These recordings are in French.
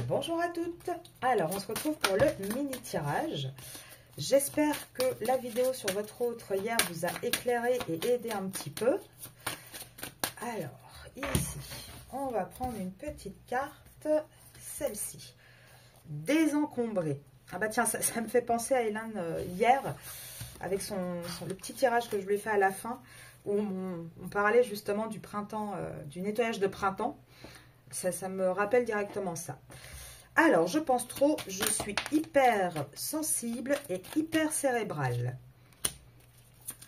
Bonjour à toutes. Alors, on se retrouve pour le mini tirage. J'espère que la vidéo sur votre autre hier vous a éclairé et aidé un petit peu. Alors, ici, on va prendre une petite carte, celle-ci. Désencombrer. Ah bah tiens, ça me fait penser à Hélène hier, avec le petit tirage que je lui ai fait à la fin, où on parlait justement du printemps, du nettoyage de printemps. Ça me rappelle directement ça. Alors, je pense trop, je suis hyper sensible et hyper cérébrale.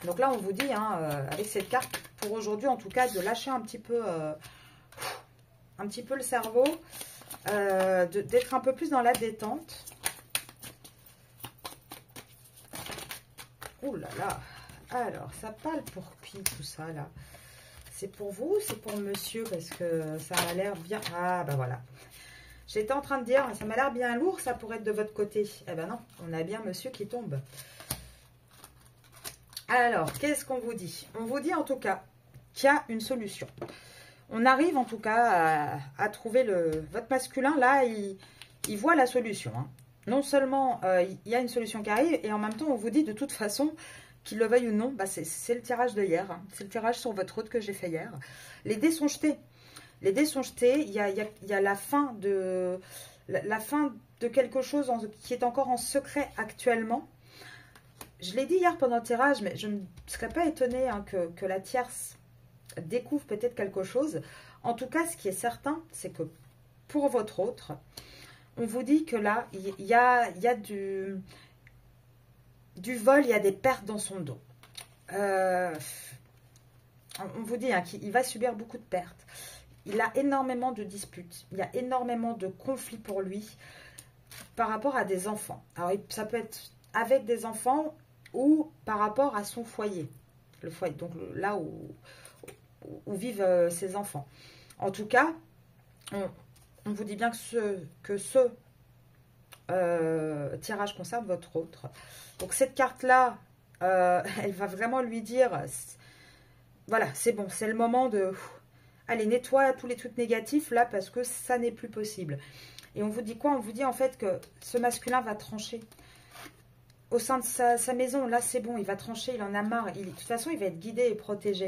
Donc là, on vous dit, hein, avec cette carte, pour aujourd'hui en tout cas, de lâcher un petit peu le cerveau, d'être un peu plus dans la détente. Ouh là là. Alors, ça parle pour qui tout ça là? C'est pour vous, c'est pour monsieur, parce que ça a l'air bien... Ah, bah voilà. J'étais en train de dire, ça m'a l'air bien lourd, ça pourrait être de votre côté. Eh ben non, on a bien monsieur qui tombe. Alors, qu'est-ce qu'on vous dit? On vous dit en tout cas qu'il y a une solution. On arrive en tout cas à trouver votre masculin, là, il voit la solution. Hein. Non seulement il y a une solution qui arrive, et en même temps, on vous dit de toute façon... Qu'il le veuille ou non, bah c'est le tirage de hier. Hein. C'est le tirage sur votre route que j'ai fait hier. Les dés sont jetés. Les dés sont jetés. Il y a la fin de quelque chose qui est encore en secret actuellement. Je l'ai dit hier pendant le tirage, mais je ne serais pas étonnée hein, que la tierce découvre peut-être quelque chose. En tout cas, ce qui est certain, c'est que pour votre autre, on vous dit que là, il y a du vol, il y a des pertes dans son dos. On vous dit hein, qu'il va subir beaucoup de pertes. Il a énormément de disputes. Il y a énormément de conflits pour lui par rapport à des enfants. Alors, ça peut être avec des enfants ou par rapport à son foyer. Le foyer, donc là où vivent ses enfants. En tout cas, on vous dit bien que ce tirage concerne votre autre. Donc cette carte-là, elle va vraiment lui dire, voilà, c'est bon, c'est le moment de... Allez, nettoie tous les trucs négatifs là, parce que ça n'est plus possible. Et on vous dit quoi? On vous dit en fait que ce masculin va trancher. Au sein de sa maison, là c'est bon, il va trancher, il en a marre. De toute façon, il va être guidé et protégé.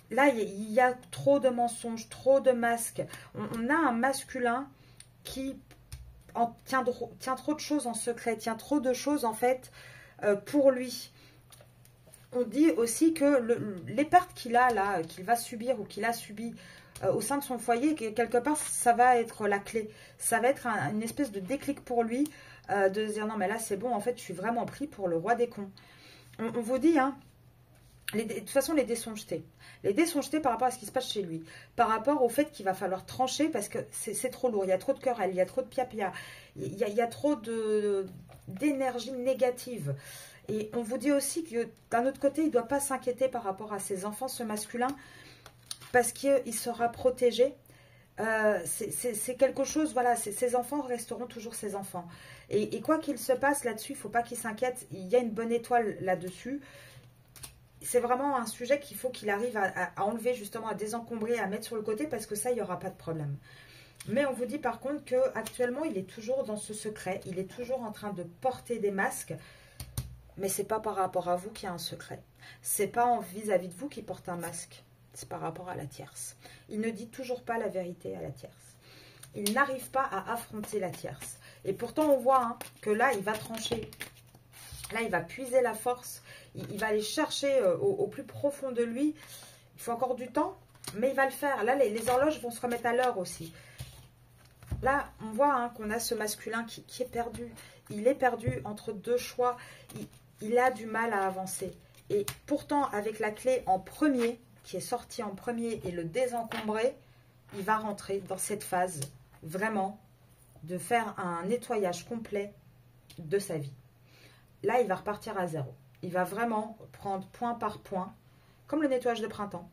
Là, il y a trop de mensonges, trop de masques. On a un masculin qui... tient trop de choses en secret, tient trop de choses en fait pour lui. On dit aussi que les pertes qu'il a là, qu'il va subir ou qu'il a subi au sein de son foyer, quelque part ça va être la clé. Ça va être une espèce de déclic pour lui de se dire non mais là c'est bon, en fait je suis vraiment pris pour le roi des cons. On vous dit hein, de toute façon, les dés sont jetés. Les dés sont jetés par rapport à ce qui se passe chez lui. Par rapport au fait qu'il va falloir trancher parce que c'est trop lourd. Il y a trop de querelles, il y a trop de piapia. Il y a trop d'énergie négative. Et on vous dit aussi que d'un autre côté, il ne doit pas s'inquiéter par rapport à ses enfants, ce masculin, parce qu'il sera protégé. C'est quelque chose, voilà, ses enfants resteront toujours ses enfants. Et quoi qu'il se passe là-dessus, il ne faut pas qu'il s'inquiète. Il y a une bonne étoile là-dessus. C'est vraiment un sujet qu'il faut qu'il arrive à enlever, justement, à désencombrer, à mettre sur le côté, parce que ça, il n'y aura pas de problème. Mais on vous dit par contre qu'actuellement, il est toujours dans ce secret, il est toujours en train de porter des masques, mais ce n'est pas par rapport à vous qu'il y a un secret. Ce n'est pas vis-à-vis de vous qu'il porte un masque, c'est par rapport à la tierce. Il ne dit toujours pas la vérité à la tierce. Il n'arrive pas à affronter la tierce. Et pourtant, on voit hein, que là, il va trancher. Là, il va puiser la force. Il va aller chercher au plus profond de lui. Il faut encore du temps, mais il va le faire. Là, les horloges vont se remettre à l'heure aussi. Là, on voit hein, qu'on a ce masculin qui est perdu. Il est perdu entre deux choix. Il a du mal à avancer. Et pourtant, avec la clé en premier, qui est sortie en premier, et le désencombrer, il va rentrer dans cette phase, vraiment, de faire un nettoyage complet de sa vie. Là, il va repartir à zéro. Il va vraiment prendre point par point, comme le nettoyage de printemps,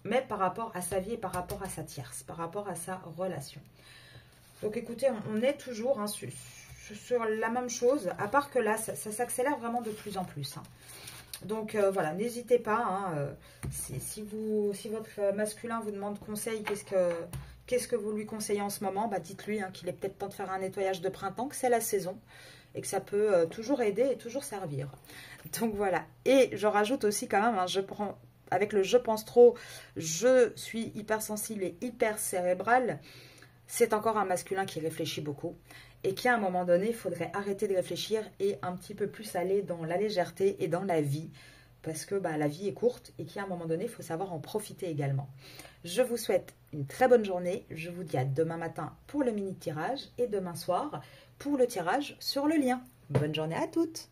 mais par rapport à sa vie et par rapport à sa tierce, par rapport à sa relation. Donc écoutez, on est toujours hein, sur la même chose, à part que là, ça s'accélère vraiment de plus en plus. Hein. Donc voilà, n'hésitez pas, hein, si votre masculin vous demande conseil, Qu'est-ce que vous lui conseillez en ce moment? Bah, dites-lui hein, qu'il est peut-être temps de faire un nettoyage de printemps, que c'est la saison et que ça peut toujours aider et toujours servir. Donc voilà. Et je rajoute aussi quand même, hein, avec le je pense trop, je suis hypersensible et hyper cérébral. C'est encore un masculin qui réfléchit beaucoup et qui à un moment donné, il faudrait arrêter de réfléchir et un petit peu plus aller dans la légèreté et dans la vie. Parce que bah, la vie est courte et qu'à un moment donné, il faut savoir en profiter également. Je vous souhaite une très bonne journée. Je vous dis à demain matin pour le mini tirage et demain soir pour le tirage sur le lien. Bonne journée à toutes!